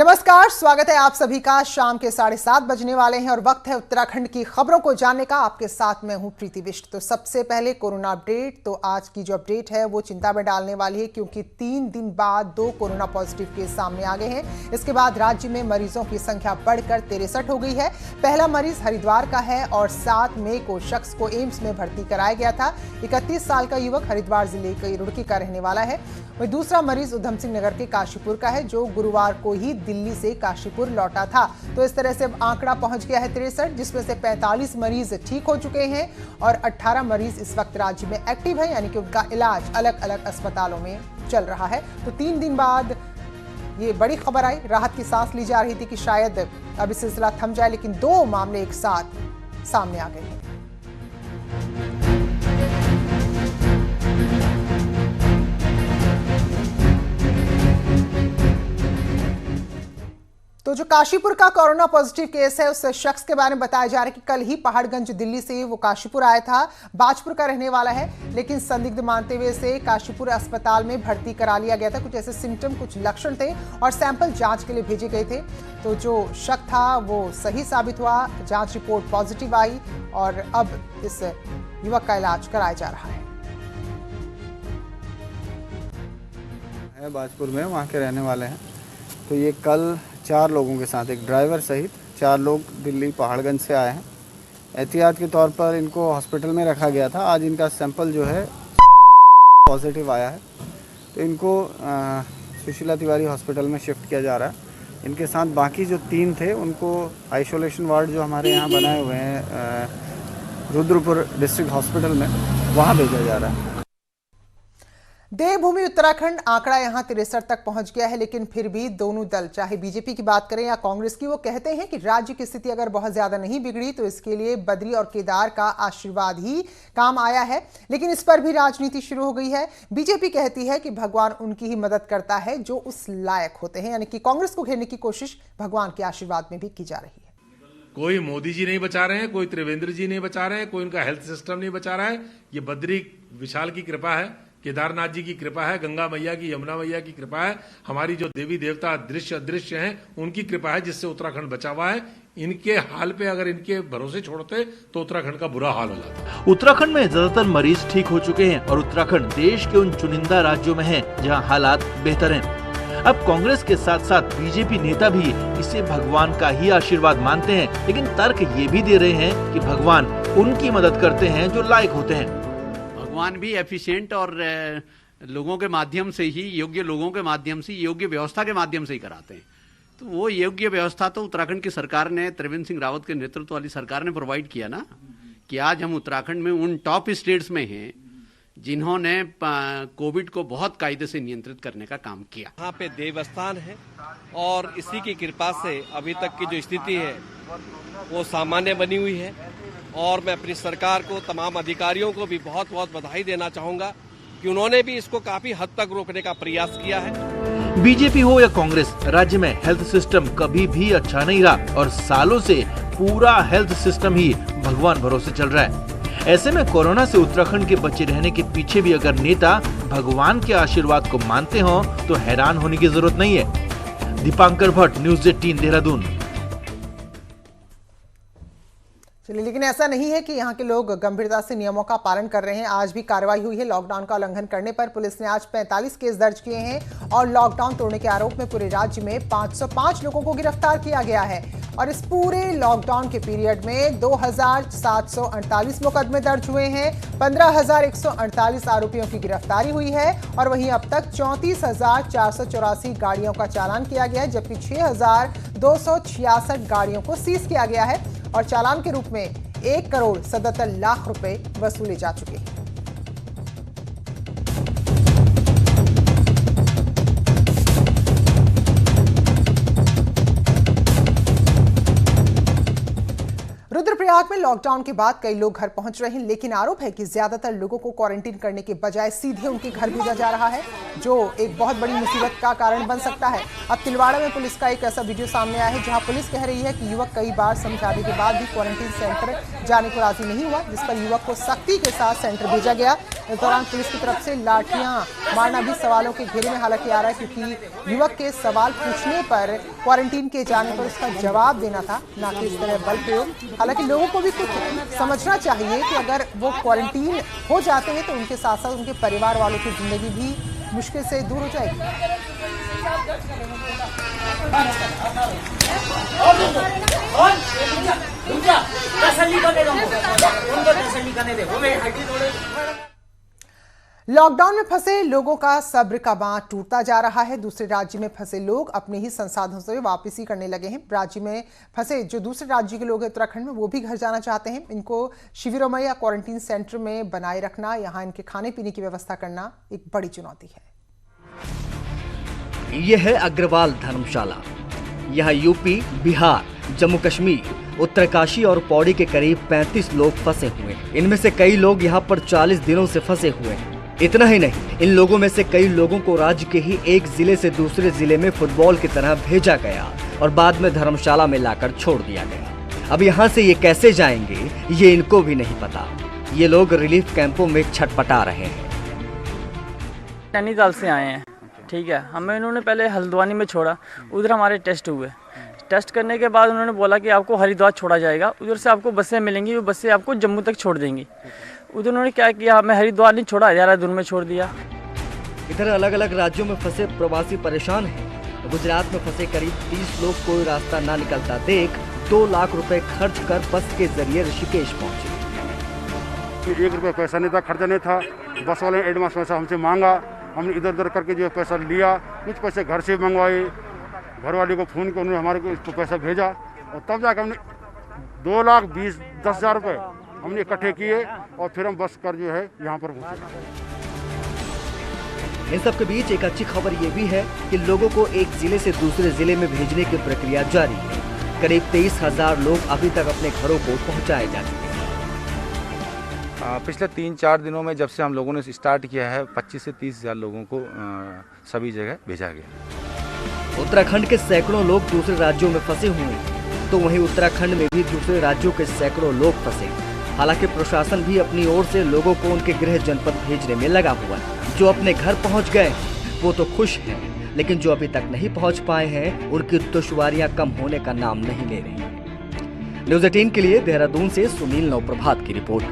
नमस्कार, स्वागत है आप सभी का। शाम के 7:30 बजने वाले हैं और वक्त है उत्तराखंड की खबरों को जानने का। आपके साथ मैं हूं प्रीति बिष्ट। तो सबसे पहले कोरोना अपडेट। तो आज की जो अपडेट है वो चिंता में डालने वाली है, क्योंकि 3 दिन बाद 2 कोरोना पॉजिटिव केस सामने आ गए हैं। इसके बाद राज्य में मरीजों की संख्या बढ़कर 63 हो गई है। पहला मरीज हरिद्वार का है और 7 मई को शख्स को एम्स में भर्ती कराया गया था। 31 साल का युवक हरिद्वार जिले के रुड़की का रहने वाला है। वही दूसरा मरीज उधम सिंह नगर के काशीपुर का है, जो गुरुवार को ही दिल्ली से काशीपुर लौटा था। तो इस तरह से अब आंकड़ा पहुंच गया है 63, जिसमें से 45 मरीज ठीक हो चुके हैं और 18 मरीज इस वक्त राज्य में एक्टिव है, यानी कि उनका इलाज अलग अलग अस्पतालों में चल रहा है। तो 3 दिन बाद ये बड़ी खबर आई, राहत की सांस ली जा रही थी कि शायद अब ये सिलसिला थम जाए, लेकिन 2 मामले एक साथ सामने आ गए हैं। तो जो काशीपुर का कोरोना पॉजिटिव केस है, उस शख्स के बारे में बताया जा रहा है कि कल ही पहाड़गंज दिल्ली से वो काशीपुर आया था। बाजपुर का रहने वाला है, लेकिन संदिग्ध मानते हुए से काशीपुर अस्पताल में भर्ती करा लिया गया था। कुछ ऐसे सिम्टम, कुछ लक्षण थे और सैंपल जांच के लिए भेजे गए थे। तो जो शक था वो सही साबित हुआ, जांच रिपोर्ट पॉजिटिव आई और अब इस युवक का इलाज कराया जा रहा है। बाजपुर में वहाँ के रहने वाले हैं। तो ये कल 4 लोगों के साथ, एक ड्राइवर सहित 4 लोग दिल्ली पहाड़गंज से आए हैं। एहतियात के तौर पर इनको हॉस्पिटल में रखा गया था। आज इनका सैंपल जो है पॉजिटिव आया है, तो इनको सुशीला तिवारी हॉस्पिटल में शिफ्ट किया जा रहा है। इनके साथ बाकी जो 3 थे उनको आइसोलेशन वार्ड जो हमारे यहाँ बनाए हुए हैं रुद्रपुर डिस्ट्रिक्ट हॉस्पिटल में, वहाँ भेजा जा रहा है। देवभूमि उत्तराखंड आंकड़ा यहां 63 तक पहुंच गया है, लेकिन फिर भी दोनों दल, चाहे बीजेपी की बात करें या कांग्रेस की, वो कहते हैं कि राज्य की स्थिति अगर बहुत ज्यादा नहीं बिगड़ी तो इसके लिए बद्री और केदार का आशीर्वाद ही काम आया है। लेकिन इस पर भी राजनीति शुरू हो गई है। बीजेपी कहती है कि भगवान उनकी ही मदद करता है जो उस लायक होते हैं, यानी कि कांग्रेस को घेरने की कोशिश भगवान के आशीर्वाद में भी की जा रही है। कोई मोदी जी नहीं बचा रहे हैं, कोई त्रिवेंद्र जी नहीं बचा रहे हैं, कोई उनका हेल्थ सिस्टम नहीं बचा रहा है। ये बद्री विशाल की कृपा है, केदारनाथ जी की कृपा है, गंगा मैया की, यमुना मैया की कृपा है, हमारी जो देवी देवता दृश्य अदृश्य हैं उनकी कृपा है, जिससे उत्तराखंड बचा हुआ है। इनके हाल पे अगर इनके भरोसे छोड़ते तो उत्तराखंड का बुरा हाल हो जाता। उत्तराखंड में ज्यादातर मरीज ठीक हो चुके हैं और उत्तराखंड देश के उन चुनिंदा राज्यों में है जहां हालात बेहतर हैं। अब कांग्रेस के साथ साथ बीजेपी नेता भी इसे भगवान का ही आशीर्वाद मानते हैं, लेकिन तर्क ये भी दे रहे हैं कि भगवान उनकी मदद करते हैं जो लायक होते हैं। भगवान भी एफिशिएंट और लोगों के माध्यम से ही, योग्य लोगों के माध्यम से, योग्य व्यवस्था के माध्यम से ही कराते हैं। तो वो योग्य व्यवस्था तो उत्तराखंड की सरकार ने, त्रिवेंद्र सिंह रावत के नेतृत्व वाली सरकार ने प्रोवाइड किया ना, कि आज हम उत्तराखंड में उन टॉप स्टेट्स में हैं जिन्होंने कोविड को बहुत कायदे से नियंत्रित करने का काम किया। यहाँ पे देवस्थान है और इसी की कृपा से अभी तक की जो स्थिति है वो सामान्य बनी हुई है। और मैं अपनी सरकार को, तमाम अधिकारियों को भी बहुत बहुत बधाई देना चाहूँगा कि उन्होंने भी इसको काफी हद तक रोकने का प्रयास किया है। बीजेपी हो या कांग्रेस, राज्य में हेल्थ सिस्टम कभी भी अच्छा नहीं रहा और सालों से पूरा हेल्थ सिस्टम ही भगवान भरोसे चल रहा है। ऐसे में कोरोना से उत्तराखंड के बचे रहने के पीछे भी अगर नेता भगवान के आशीर्वाद को मानते हो तो हैरान होने की जरूरत नहीं है। दीपांकर भट्ट, न्यूज़ 18 देहरादून। लेकिन ऐसा नहीं है कि यहाँ के लोग गंभीरता से नियमों का पालन कर रहे हैं। आज भी कार्रवाई हुई है। लॉकडाउन का उल्लंघन करने पर पुलिस ने आज 45 केस दर्ज किए हैं और लॉकडाउन तोड़ने के आरोप में पूरे राज्य में 505 लोगों को गिरफ्तार किया गया है। और इस पूरे लॉकडाउन के पीरियड में 2748 मुकदमे दर्ज हुए हैं, 15148 आरोपियों की गिरफ्तारी हुई है और वहीं अब तक 34,484 गाड़ियों का चालान किया गया है, जबकि 6,266 गाड़ियों को सीज किया गया है और चालान के रूप में 1,77 लाख रुपए वसूले जा चुके हैं। रुद्रप्रयाग प्रयाग में लॉकडाउन के बाद कई लोग घर पहुंच रहे हैं, लेकिन आरोप है कि ज्यादातर लोगों को क्वारंटीन करने के बजाय सीधे उनके घर भेजा जा रहा है, जो एक बहुत बड़ी मुसीबत का कारण बन सकता है। अब तिलवाड़ा में पुलिस का एक ऐसा वीडियो सामने आया है जहां पुलिस कह रही है कि युवक कई बार समझाने के बाद भी क्वारंटीन सेंटर जाने को राजी नहीं हुआ, जिस पर युवक को सख्ती के साथ सेंटर भेजा गया। इस दौरान पुलिस की तरफ से लाठियां मारना भी सवालों के घेरे में हालांकि आ रहा है, क्योंकि युवक के सवाल पूछने पर क्वारंटीन के जाने पर उसका जवाब देना था, ना कि इस तरह बल प्रयोग। हालांकि लोगों को भी कुछ समझना चाहिए कि अगर वो क्वारंटीन हो जाते हैं तो उनके साथ साथ उनके परिवार वालों की जिंदगी भी मुश्किल से दूर हो जाएगी। लॉकडाउन में फंसे लोगों का सब्र का बांध टूटता जा रहा है। दूसरे राज्य में फंसे लोग अपने ही संसाधनों से वापसी करने लगे हैं। राज्य में फंसे जो दूसरे राज्य के लोग हैं उत्तराखंड में, वो भी घर जाना चाहते हैं। इनको शिविरों में या क्वारंटीन सेंटर में बनाए रखना, यहाँ इनके खाने पीने की व्यवस्था करना एक बड़ी चुनौती है। यह है अग्रवाल धर्मशाला। यहाँ यूपी, बिहार, जम्मू कश्मीर, उत्तरकाशी और पौड़ी के करीब 35 लोग फंसे हुए हैं। इनमें से कई लोग यहाँ पर 40 दिनों से फंसे हुए हैं। इतना ही नहीं, इन लोगों में से कई लोगों को राज्य के ही एक जिले से दूसरे जिले में फुटबॉल की तरह भेजा गया और बाद में धर्मशाला में लाकर छोड़ दिया गया। अब यहाँ से ये कैसे जाएंगे, ये इनको भी नहीं पता। ये लोग रिलीफ कैंपों में छटपटा रहे हैं। नैनीताल से आए हैं, ठीक है। हमें इन्होंने पहले हल्द्वानी में छोड़ा, उधर हमारे टेस्ट हुए। टेस्ट करने के बाद उन्होंने बोला कि आपको हरिद्वार छोड़ा जाएगा, उधर से आपको बसें मिलेंगी, वो बसें आपको जम्मू तक छोड़ देंगी। उधर उन्होंने क्या किया, हमें हरिद्वार नहीं छोड़ा, देहरादून में छोड़ दिया। इधर अलग अलग राज्यों में फंसे प्रवासी परेशान हैं। गुजरात में फंसे करीब 30 लोग कोई रास्ता ना निकलता देख 2 लाख रुपए खर्च कर बस के जरिए ऋषिकेश पहुंचे। 1 रुपया पैसा नहीं था, खर्चा नहीं था। बस वाले ने एडवांस पैसा हमसे मांगा, हमने इधर उधर करके जो पैसा लिया। कुछ पैसे घर से मंगवाए, घर वाले को फ़ोन किया, उन्होंने हमारे को इसको पैसा भेजा और तब जाकर हमने 2,20,10,000 रुपये हमने इकट्ठे किए और फिर हम बस कर जो है यहाँ पर पहुँचे। इन सब के बीच एक अच्छी खबर ये भी है कि लोगों को एक जिले से दूसरे जिले में भेजने की प्रक्रिया जारी है। करीब 23,000 लोग अभी तक अपने घरों को पहुँचाए जा चुके हैं। पिछले 3-4 दिनों में जब से हम लोगों ने स्टार्ट किया है, 25 से 30,000 लोगों को सभी जगह भेजा गया। उत्तराखंड के सैकड़ों लोग दूसरे राज्यों में फंसे हुए हैं, तो वहीं उत्तराखंड में भी दूसरे राज्यों के सैकड़ों लोग फंसे। हालांकि प्रशासन भी अपनी ओर से लोगों को उनके गृह जनपद भेजने में लगा हुआ है। जो अपने घर पहुंच गए वो तो खुश हैं, लेकिन जो अभी तक नहीं पहुंच पाए हैं उनकी दुश्वारियां कम होने का नाम नहीं ले रही। न्यूज़ 18 के लिए देहरादून से सुनील नवप्रभात की रिपोर्ट।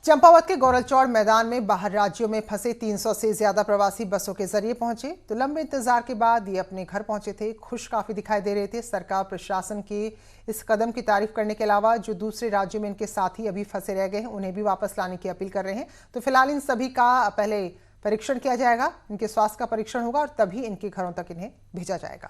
चंपावत के गौरचौड़ मैदान में बाहर राज्यों में फंसे 300 से ज्यादा प्रवासी बसों के जरिए पहुंचे। तो लंबे इंतजार के बाद ये अपने घर पहुंचे थे, खुश काफी दिखाई दे रहे थे। सरकार प्रशासन के इस कदम की तारीफ करने के अलावा जो दूसरे राज्यों में इनके साथी अभी फंसे रह गए हैं उन्हें भी वापस लाने की अपील कर रहे हैं। तो फिलहाल इन सभी का पहले परीक्षण किया जाएगा, इनके स्वास्थ्य का परीक्षण होगा और तभी इनके घरों तक इन्हें भेजा जाएगा।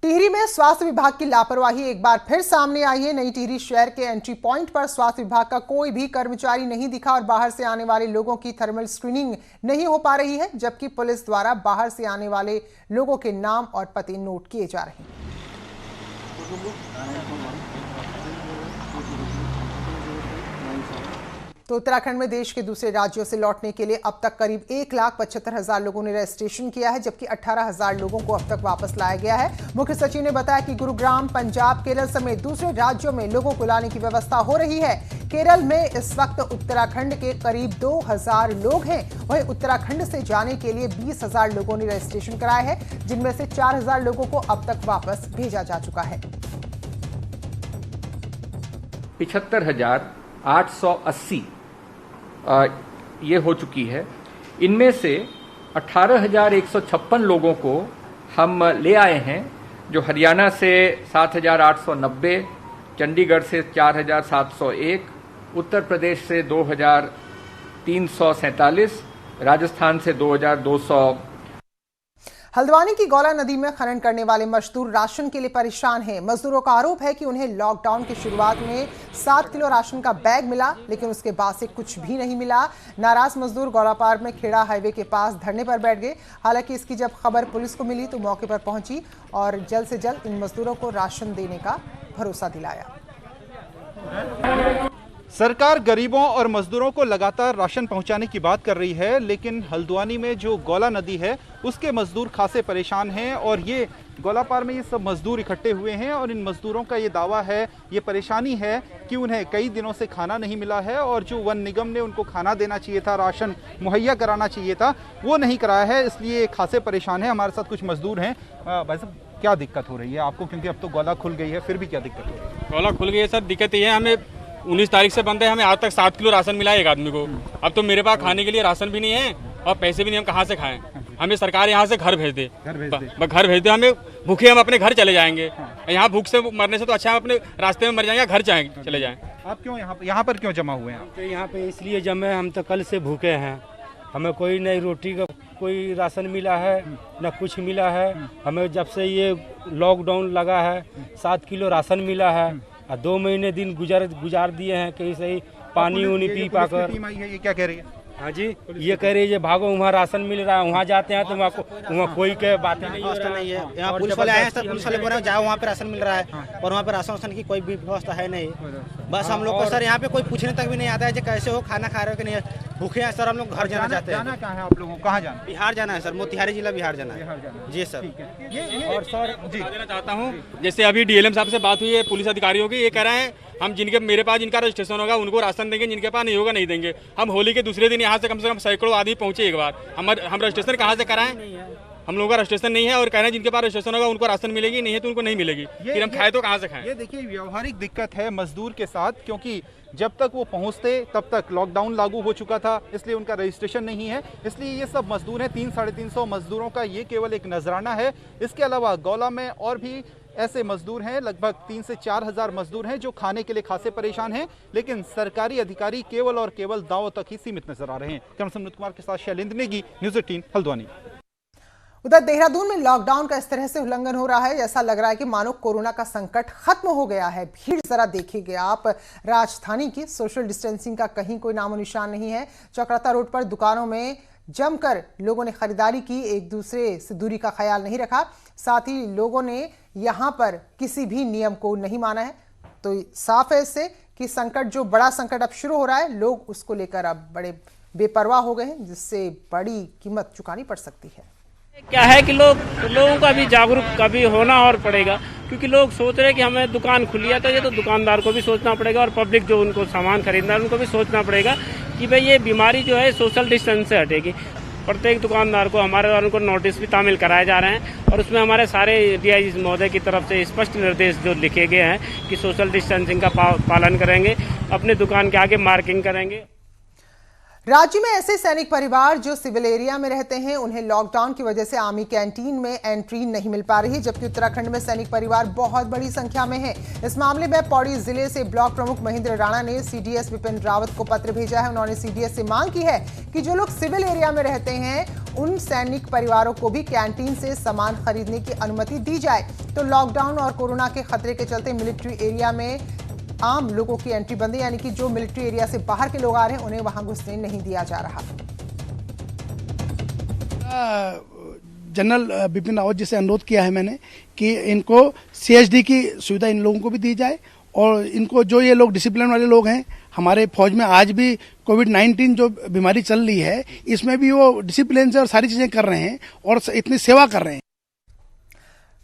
टिहरी में स्वास्थ्य विभाग की लापरवाही एक बार फिर सामने आई है। नई टिहरी शहर के एंट्री पॉइंट पर स्वास्थ्य विभाग का कोई भी कर्मचारी नहीं दिखा और बाहर से आने वाले लोगों की थर्मल स्क्रीनिंग नहीं हो पा रही है, जबकि पुलिस द्वारा बाहर से आने वाले लोगों के नाम और पते नोट किए जा रहे हैं। तो उत्तराखंड में देश के दूसरे राज्यों से लौटने के लिए अब तक करीब 1,75,000 लोगों ने रजिस्ट्रेशन किया है, जबकि 18,000 लोगों को अब तक वापस लाया गया है। मुख्य सचिव ने बताया कि गुरुग्राम, पंजाब, केरल समेत दूसरे राज्यों में लोगों को लाने की व्यवस्था हो रही है। केरल में इस वक्त उत्तराखंड के करीब 2,000 लोग हैं। वहीं उत्तराखंड से जाने के लिए 20,000 लोगों ने रजिस्ट्रेशन कराया है, जिनमें से 4,000 लोगों को अब तक वापस भेजा जा चुका है। 75,880 ये हो चुकी है। इनमें से 18,156 लोगों को हम ले आए हैं, जो हरियाणा से 7,890, चंडीगढ़ से 4,701, उत्तर प्रदेश से 2,347, राजस्थान से 2,200। हल्द्वानी की गौला नदी में खनन करने वाले मजदूर राशन के लिए परेशान हैं। मजदूरों का आरोप है कि उन्हें लॉकडाउन की शुरुआत में 7 किलो राशन का बैग मिला, लेकिन उसके बाद से कुछ भी नहीं मिला। नाराज मजदूर गौला पार में खेड़ा हाईवे के पास धरने पर बैठ गए। हालांकि इसकी जब खबर पुलिस को मिली तो मौके पर पहुंची और जल्द से जल्द इन मजदूरों को राशन देने का भरोसा दिलाया। सरकार गरीबों और मजदूरों को लगातार राशन पहुंचाने की बात कर रही है, लेकिन हल्द्वानी में जो गौला नदी है उसके मजदूर खासे परेशान हैं और ये गौला पार में ये सब मजदूर इकट्ठे हुए हैं और इन मजदूरों का ये दावा है, ये परेशानी है कि उन्हें कई दिनों से खाना नहीं मिला है और जो वन निगम ने उनको खाना देना चाहिए था, राशन मुहैया कराना चाहिए था, वो नहीं कराया है, इसलिए खासे परेशान है। हमारे साथ कुछ मजदूर हैं। भाई साहब, क्या दिक्कत हो रही है आपको, क्योंकि अब तो गौला खुल गई है, फिर भी क्या दिक्कत हो रही है? गौला खुल गई है सर, दिक्कत ये है, हमें 19 तारीख से बंद है, हमें आज तक 7 किलो राशन मिला है एक आदमी को। अब तो मेरे पास खाने के लिए राशन भी नहीं है और पैसे भी नहीं, हम कहाँ से खाएं? हमें सरकार यहाँ से घर भेज दे, घर भेज दे, हमें भूखे हम अपने घर चले जाएंगे। यहाँ भूख से मरने से तो अच्छा हम अपने रास्ते में मर जाएंगे, घर चले जाएं। आप क्यों यहाँ पर क्यों जमा हुए हैं? तो यहाँ पे इसलिए जमे, हम तो कल से भूखे हैं, हमें कोई नई रोटी का कोई राशन मिला है न कुछ मिला है। हमें जब से ये लॉकडाउन लगा है 7 किलो राशन मिला है और 2 महीने दिन गुजार दिए हैं कहीं से ही पानी उनी पी पाकर। ये क्या कह रही है? हाँ जी, ये कह रही है भागो, वहाँ राशन मिल रहा है, वहाँ जाते हैं तो वहाँ कोई के बातें नहीं है। यहाँ पुलिस वाले आए हैं सर, पुलिस वाले बोल रहे हैं जाओ वहाँ पे राशन मिल रहा है और वहाँ पे राशन की कोई भी व्यवस्था है नहीं। बस हम लोग को सर यहाँ पे कोई पूछने तक भी नहीं आता है कि कैसे हो, खाना खा रहे हो कि नहीं, भूखे हैं सर। हम लोग घर जाना चाहते हैं। जाना कहाँ है आप लोगों को? कहाँ जाना? बिहार जाना है सर, मोतिहारी जिला बिहार जाना है जी सर। और सर देना चाहता हूँ, जैसे अभी डीएलएम साहब से बात हुई है पुलिस अधिकारियों की, ये कह रहे हैं हम जिनके मेरे पास जिनका रजिस्ट्रेशन होगा उनको राशन देंगे, जिनके पास नहीं होगा नहीं देंगे। हम होली के दूसरे दिन यहाँ से कम सैकड़ों आदमी पहुंचे एक बार। हम रजिस्ट्रेशन कहाँ से कराएं? हम लोगों का रजिस्ट्रेशन नहीं है और कह रहे हैं जिनके पास रजिस्ट्रेशन होगा उनको राशन मिलेगी, नहीं है तो उनको नहीं मिलेगी। फिर हम खाए तो कहाँ से खाएं? ये देखिए व्यवहारिक दिक्कत है मजदूर के साथ, क्योंकि जब तक वो पहुंचते तब तक लॉकडाउन लागू हो चुका था, इसलिए उनका रजिस्ट्रेशन नहीं है। इसलिए ये सब मजदूर हैं, 300-350 मजदूरों का ये केवल एक नजराना है। इसके अलावा गौला में और भी ऐसे मजदूर हैं, लगभग 3 से 4 हज़ार मजदूर हैं जो खाने के लिए खासे परेशान हैं, लेकिन सरकारी अधिकारी केवल और केवल दावों तक ही सीमित नजर आ रहे हैं। कैमरा अमित कुमार के साथ शैलेंद्र नेगी, न्यूज़ 18 हल्द्वानी। उधर देहरादून में लॉकडाउन का इस तरह से उल्लंघन हो रहा है, ऐसा लग रहा है कि मानो कोरोना का संकट खत्म हो गया है। भीड़ जरा देखिए आप, राजधानी की सोशल डिस्टेंसिंग का कहीं कोई नामो निशान नहीं है। चौराहा रोड पर दुकानों में जमकर लोगों ने खरीदारी की, एक दूसरे से दूरी का ख्याल नहीं रखा, साथ ही लोगों ने यहाँ पर किसी भी नियम को नहीं माना है। तो साफ है इससे कि संकट, जो बड़ा संकट अब शुरू हो रहा है, लोग उसको लेकर अब बड़े बेपरवाह हो गए हैं, जिससे बड़ी कीमत चुकानी पड़ सकती है। क्या है कि लोगों का भी जागरूक कभी होना और पड़ेगा, क्योंकि लोग सोच रहे हैं कि हमें दुकान खुली है तो ये तो दुकानदार को भी सोचना पड़ेगा और पब्लिक जो उनको सामान खरीदना है उनको भी सोचना पड़ेगा कि भाई ये बीमारी जो है सोशल डिस्टेंस से हटेगी। प्रत्येक दुकानदार को हमारे द्वारा उनको नोटिस भी तामील कराए जा रहे हैं और उसमें हमारे सारे डीआईजी महोदय की तरफ से स्पष्ट निर्देश जो लिखे गए हैं कि सोशल डिस्टेंसिंग का पालन करेंगे, अपने दुकान के आगे मार्किंग करेंगे। राज्य में ऐसे सैनिक परिवार जो सिविल एरिया में रहते हैं, उन्हें लॉकडाउन की वजह से आर्मी कैंटीन में एंट्री नहीं मिल पा रही, जबकि उत्तराखंड में सैनिक परिवार बहुत बड़ी संख्या में है। इस मामले में पौड़ी जिले से ब्लॉक प्रमुख महेंद्र राणा ने सीडीएस विपिन रावत को पत्र भेजा है। उन्होंने सीडीएस से मांग की है कि जो लोग सिविल एरिया में रहते हैं उन सैनिक परिवारों को भी कैंटीन से सामान खरीदने की अनुमति दी जाए। तो लॉकडाउन और कोरोना के खतरे के चलते मिलिट्री एरिया में आम लोगों की एंट्री बंद है, यानी कि जो मिलिट्री एरिया से बाहर के लोग आ रहे हैं उन्हें वहां घुसने नहीं दिया जा रहा। जनरल बिपिन रावत जी से अनुरोध किया है मैंने कि इनको सीएचडी की सुविधा इन लोगों को भी दी जाए और इनको जो ये लोग डिसिप्लिन वाले लोग हैं, हमारे फौज में आज भी कोविड-19 जो बीमारी चल रही है इसमें भी वो डिसिप्लिन से और सारी चीजें कर रहे हैं और इतनी सेवा कर रहे हैं।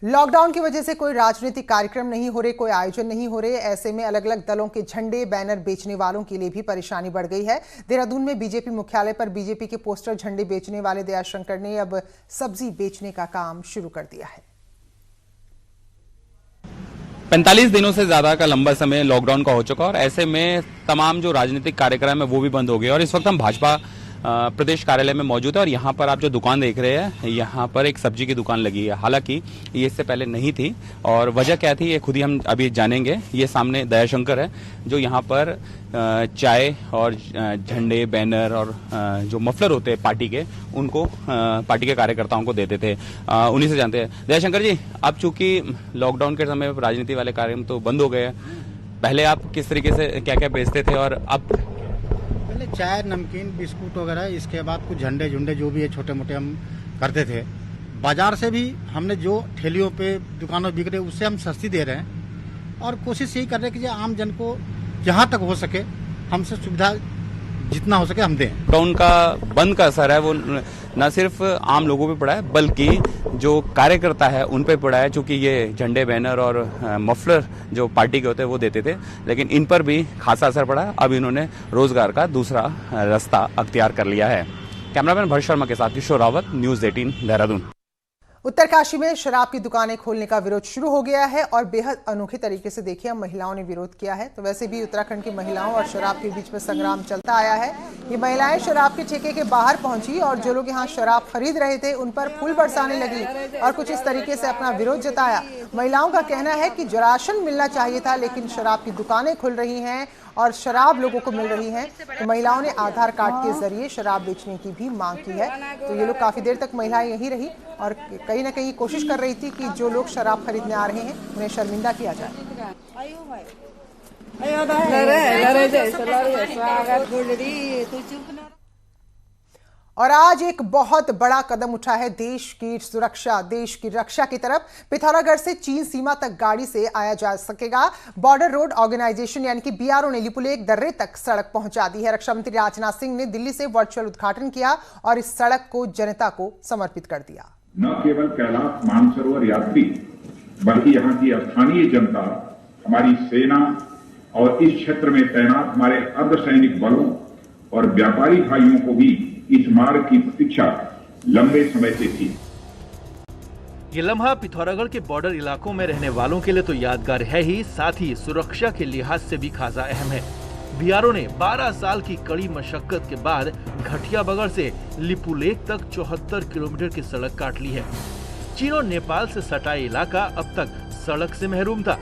लॉकडाउन की वजह से कोई राजनीतिक कार्यक्रम नहीं हो रहे, कोई आयोजन नहीं हो रहे। ऐसे में अलग अलग दलों के झंडे बैनर बेचने वालों के लिए भी परेशानी बढ़ गई है। देहरादून में बीजेपी मुख्यालय पर बीजेपी के पोस्टर झंडे बेचने वाले दयाशंकर ने अब सब्जी बेचने का काम शुरू कर दिया है। 45 दिनों से ज्यादा का लंबा समय लॉकडाउन का हो चुका और ऐसे में तमाम जो राजनीतिक कार्यक्रम है वो भी बंद हो गए और इस वक्त हम भाजपा प्रदेश कार्यालय में मौजूद है और यहाँ पर आप जो दुकान देख रहे हैं, यहाँ पर एक सब्जी की दुकान लगी है। हालांकि ये इससे पहले नहीं थी और वजह क्या थी ये खुद ही हम अभी जानेंगे। ये सामने दयाशंकर है जो यहाँ पर चाय और झंडे, बैनर और जो मफलर होते हैं पार्टी के, उनको पार्टी के कार्यकर्ताओं को देते थे। उन्हीं से जानते हैं। दयाशंकर जी, अब चूंकि लॉकडाउन के समय राजनीति वाले कार्यक्रम तो बंद हो गए हैं, पहले आप किस तरीके से क्या क्या बेचते थे और अब? पहले चाय, नमकीन, बिस्कुट वगैरह, इसके बाद कुछ झंडे झुंडे जो भी है छोटे मोटे हम करते थे। बाजार से भी हमने जो ठेलियों पे दुकानों बिक रहे उससे हम सस्ती दे रहे हैं और कोशिश यही कर रहे हैं कि आम जन को जहाँ तक हो सके हमसे सुविधा जितना हो सके हम दें। लॉकडाउन का बंद का असर है वो न सिर्फ आम लोगों पे पड़ा है बल्कि जो कार्यकर्ता है उन पे पड़ा है, चूंकि ये झंडे, बैनर और मफलर जो पार्टी के होते हैं वो देते थे, लेकिन इन पर भी खासा असर पड़ा है। अब इन्होंने रोजगार का दूसरा रास्ता अख्तियार कर लिया है। कैमरामैन भरत शर्मा के साथ किशोर रावत, न्यूज़ 18 देहरादून। उत्तरकाशी में शराब की दुकानें खोलने का विरोध शुरू हो गया है और बेहद अनोखे तरीके से देखिए महिलाओं ने विरोध किया है। तो वैसे भी उत्तराखंड की महिलाओं और शराब के बीच में संग्राम चलता आया है। ये महिलाएं शराब के ठेके के बाहर पहुंची और जो लोग यहां शराब खरीद रहे थे उन पर फूल बरसाने लगी और कुछ इस तरीके से अपना विरोध जताया। महिलाओं का कहना है कि राशन मिलना चाहिए था, लेकिन शराब की दुकानें खुल रही हैं और शराब लोगों को मिल रही है। तो महिलाओं ने आधार कार्ड के जरिए शराब बेचने की भी मांग की है। तो ये लोग काफी देर तक महिलाएं यहीं रही और कहीं ना कहीं कोशिश कर रही थी कि जो लोग शराब खरीदने आ रहे हैं उन्हें शर्मिंदा किया जाए। और आज एक बहुत बड़ा कदम उठा है देश की सुरक्षा, देश की रक्षा की तरफ। पिथौरागढ़ से चीन सीमा तक गाड़ी से आया जा सकेगा। बॉर्डर रोड ऑर्गेनाइजेशन यानी कि बीआरओ ने लिपुलेख दर्रे तक सड़क पहुंचा दी है। रक्षा मंत्री राजनाथ सिंह ने दिल्ली से वर्चुअल उद्घाटन किया और इस सड़क को जनता को समर्पित कर दिया। न केवल कैलाश मानसरोवर यात्री बल्कि यहाँ की स्थानीय जनता, हमारी सेना और इस क्षेत्र में तैनात हमारे अर्धसैनिक बलों और व्यापारी भाइयों को भी इस मार्ग की प्रतीक्षा लंबे समय से थी। ये लम्हा पिथौरागढ़ के बॉर्डर इलाकों में रहने वालों के लिए तो यादगार है ही, साथ ही सुरक्षा के लिहाज से भी खासा अहम है। बीआरओ ने 12 साल की कड़ी मशक्कत के बाद घटिया बगड़ से लिपुलेख तक 74 किलोमीटर की सड़क काट ली है। चीन और नेपाल से सटा इलाका अब तक सड़क से महरूम था।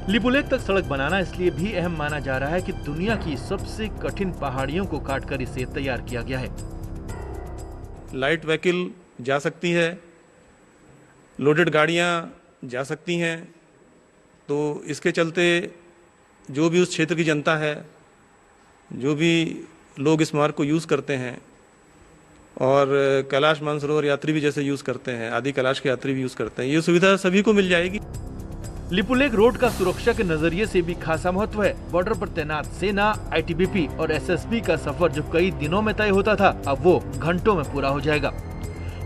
लिपुलेख तक सड़क बनाना इसलिए भी अहम माना जा रहा है कि दुनिया की सबसे कठिन पहाड़ियों को काटकर इसे तैयार किया गया है। लाइट व्हीकल जा सकती है, लोडेड गाड़ियां जा सकती हैं, तो इसके चलते जो भी उस क्षेत्र की जनता है, जो भी लोग इस मार्ग को यूज़ करते हैं और कैलाश मानसरोवर यात्री भी जैसे यूज़ करते हैं, आदि कैलाश के यात्री भी यूज़ करते हैं, ये सुविधा सभी को मिल जाएगी। लिपुलेख रोड का सुरक्षा के नजरिए से भी खासा महत्व है। बॉर्डर पर तैनात सेना, आईटीबीपी और एसएसबी का सफर जो कई दिनों में तय होता था, अब वो घंटों में पूरा हो जाएगा।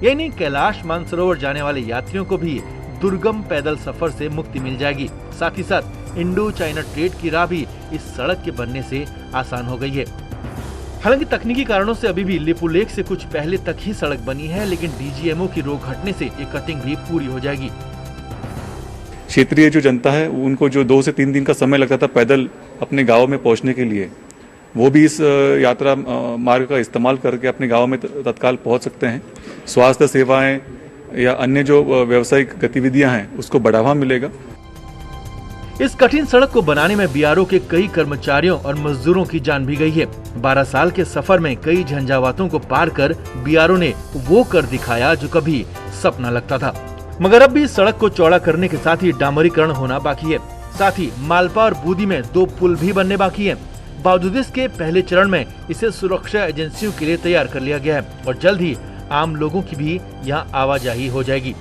यानी कैलाश मानसरोवर जाने वाले यात्रियों को भी दुर्गम पैदल सफर से मुक्ति मिल जाएगी। साथ ही साथ इंडो चाइना ट्रेड की राह भी इस सड़क के बनने से आसान हो गई है। हालांकि तकनीकी कारणों से अभी भी लिपुलेख से कुछ पहले तक ही सड़क बनी है, लेकिन डीजीएमओ की रोक हटने से ये कटिंग भी पूरी हो जाएगी। क्षेत्रीय जो जनता है उनको जो 2 से 3 दिन का समय लगता था पैदल अपने गांव में पहुंचने के लिए, वो भी इस यात्रा मार्ग का इस्तेमाल करके अपने गांव में तत्काल पहुंच सकते हैं। स्वास्थ्य सेवाएं या अन्य जो व्यावसायिक गतिविधियां हैं उसको बढ़ावा मिलेगा। इस कठिन सड़क को बनाने में बीआरओ के कई कर्मचारियों और मजदूरों की जान भी गई है। 12 साल के सफर में कई झंझावातों को पार कर बीआरओ ने वो कर दिखाया जो कभी सपना लगता था। मगर अब भी इस सड़क को चौड़ा करने के साथ ही डामरीकरण होना बाकी है। साथ ही मालपा और बूदी में 2 पुल भी बनने बाकी है। बावजूद इसके पहले चरण में इसे सुरक्षा एजेंसियों के लिए तैयार कर लिया गया है और जल्द ही आम लोगों की भी यहाँ आवाजाही हो जाएगी।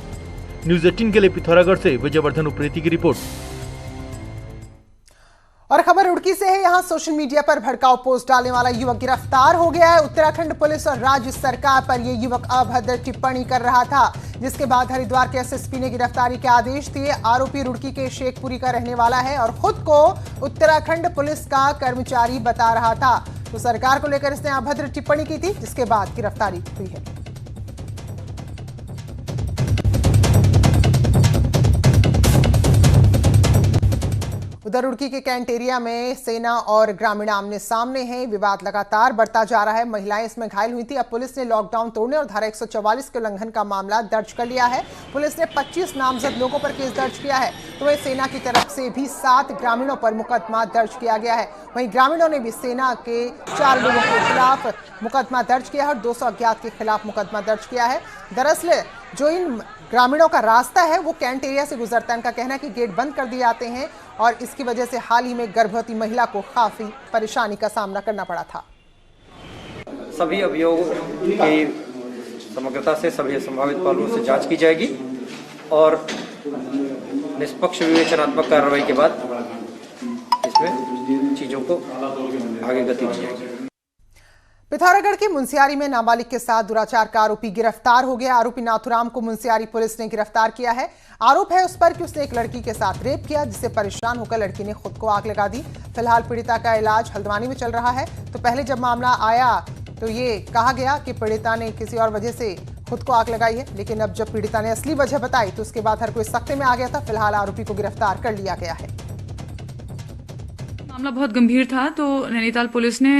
न्यूज़ 18 के लिए पिथौरागढ़ से विजयवर्धन उप्रेती की रिपोर्ट। और खबर रुड़की से है। यहाँ सोशल मीडिया पर भड़काऊ पोस्ट डालने वाला युवक गिरफ्तार हो गया है। उत्तराखंड पुलिस और राज्य सरकार पर यह युवक अभद्र टिप्पणी कर रहा था, जिसके बाद हरिद्वार के एसएसपी ने गिरफ्तारी के आदेश दिए। आरोपी रुड़की के शेखपुरी का रहने वाला है और खुद को उत्तराखंड पुलिस का कर्मचारी बता रहा था। तो सरकार को लेकर इसने अभद्र टिप्पणी की थी, जिसके बाद गिरफ्तारी हुई है। उधर रुड़की के कैंट एरिया में सेना और ग्रामीण आमने सामने हैं। विवाद लगातार बढ़ता जा रहा है। महिलाएं इसमें घायल हुई थी। अब पुलिस ने लॉकडाउन तोड़ने और धारा 144 के उल्लंघन का मामला दर्ज कर लिया है। पुलिस ने 25 नामजद लोगों पर केस दर्ज किया है, तो वहीं सेना की तरफ से भी 7 ग्रामीणों पर मुकदमा दर्ज किया गया है। वहीं ग्रामीणों ने भी सेना के 4 लोगों के खिलाफ मुकदमा दर्ज किया है और 200 अज्ञात के खिलाफ मुकदमा दर्ज किया है। दरअसल जो इन ग्रामीणों का रास्ता है वो कैंट एरिया से गुजरता है। इनका कहना है कि गेट बंद कर दिए जाते हैं और इसकी वजह से हाल ही में गर्भवती महिला को काफी परेशानी का सामना करना पड़ा था। सभी अभियोग की समग्रता से सभी संभावित पहलुओं से जांच की जाएगी और निष्पक्ष विवेचनात्मक कार्रवाई के बाद इसमें चीजों को आगे गति दी जाएगी। पिथौरागढ़ के मुंसियारी में नाबालिग के साथ दुराचार का आरोपी गिरफ्तार हो गया। आरोपी नाथुराम को मुंसियारी पुलिस ने गिरफ्तार किया है। आरोप है उस पर कि उसने एक लड़की के साथ रेप किया, जिससे परेशान होकर लड़की ने खुद को आग लगा दी। फिलहाल पीड़िता का इलाज हल्द्वानी में चल रहा है। तो पहले जब मामला आया तो ये कहा गया कि पीड़िता ने किसी और वजह से खुद को आग लगाई है, लेकिन अब जब पीड़िता ने असली वजह बताई तो उसके बाद हर कोई सख्ते में आ गया था। फिलहाल आरोपी को गिरफ्तार कर लिया गया है। मामला बहुत गंभीर था, तो नैनीताल पुलिस ने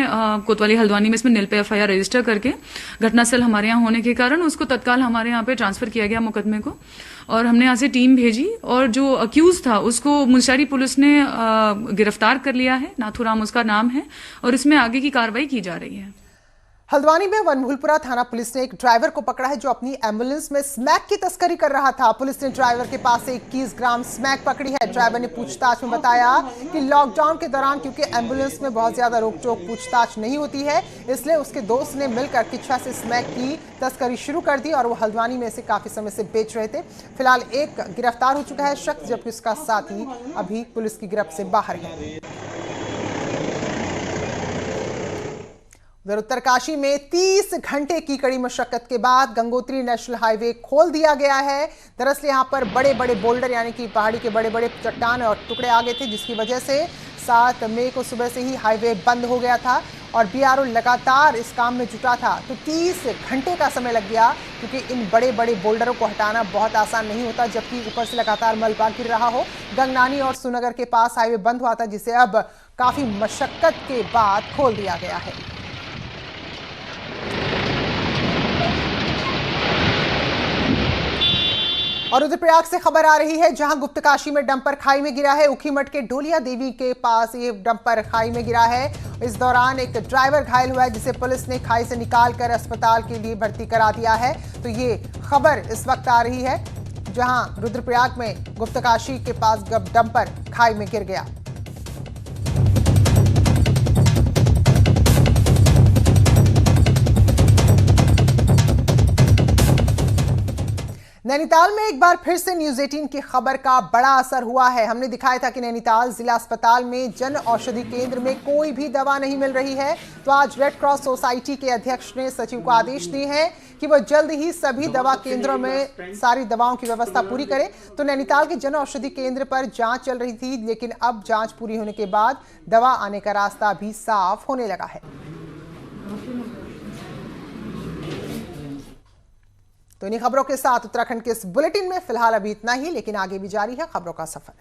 कोतवाली हल्द्वानी में इसमें नील पे एफआईआर रजिस्टर करके घटनास्थल हमारे यहाँ होने के कारण उसको तत्काल हमारे यहाँ पे ट्रांसफर किया गया मुकदमे को, और हमने यहाँ से टीम भेजी और जो अक्यूज था उसको मुंसियारी पुलिस ने गिरफ्तार कर लिया है। नाथुराम उसका नाम है और इसमें आगे की कार्रवाई की जा रही है। हल्द्वानी में वनभूलपुरा थाना पुलिस ने एक ड्राइवर को पकड़ा है जो अपनी एम्बुलेंस में स्मैक की तस्करी कर रहा था। पुलिस ने ड्राइवर के पास से 21 ग्राम स्मैक पकड़ी है। ड्राइवर ने पूछताछ में बताया कि लॉकडाउन के दौरान क्योंकि एम्बुलेंस में बहुत ज्यादा रोक-टोक पूछताछ नहीं होती है, इसलिए उसके दोस्त ने मिलकर किच्छा से स्मैक की तस्करी शुरू कर दी और वो हल्द्वानी में से काफी समय से बेच रहे थे। फिलहाल एक गिरफ्तार हो चुका है शख्स, जबकि उसका साथी अभी पुलिस की गिरफ्त से बाहर है। उधर उत्तरकाशी में 30 घंटे की कड़ी मशक्कत के बाद गंगोत्री नेशनल हाईवे खोल दिया गया है। दरअसल यहां पर बड़े बड़े बोल्डर यानी कि पहाड़ी के बड़े बड़े चट्टान और टुकड़े आ गए थे, जिसकी वजह से 7 मई को सुबह से ही हाईवे बंद हो गया था और बीआरओ लगातार इस काम में जुटा था। तो 30 घंटे का समय लग गया, क्योंकि इन बड़े बड़े बोल्डरों को हटाना बहुत आसान नहीं होता, जबकि ऊपर से लगातार मलबा गिर रहा हो। गंगनानी और सुनगर के पास हाईवे बंद हुआ था, जिसे अब काफी मशक्कत के बाद खोल दिया गया है। और रुद्रप्रयाग से खबर आ रही है, जहां गुप्तकाशी में डंपर खाई में गिरा है। उखीमठ के ढोलिया देवी के पास ये डंपर खाई में गिरा है। इस दौरान एक ड्राइवर घायल हुआ है, जिसे पुलिस ने खाई से निकालकर अस्पताल के लिए भर्ती करा दिया है। तो ये खबर इस वक्त आ रही है, जहां रुद्रप्रयाग में गुप्तकाशी के पास डंपर खाई में गिर गया। नैनीताल में एक बार फिर से न्यूज 18 की खबर का बड़ा असर हुआ है। हमने दिखाया था कि नैनीताल जिला अस्पताल में जन औषधि केंद्र में कोई भी दवा नहीं मिल रही है, तो आज रेड क्रॉस सोसाइटी के अध्यक्ष ने सचिव को आदेश दिए हैं कि वो जल्द ही सभी दवा केंद्रों में सारी दवाओं की व्यवस्था पूरी करें। तो नैनीताल के जन औषधि केंद्र पर जांच चल रही थी, लेकिन अब जांच पूरी होने के बाद दवा आने का रास्ता भी साफ होने लगा है। तो इन्हीं खबरों के साथ उत्तराखंड के इस बुलेटिन में फिलहाल अभी इतना ही, लेकिन आगे भी जारी है खबरों का सफर।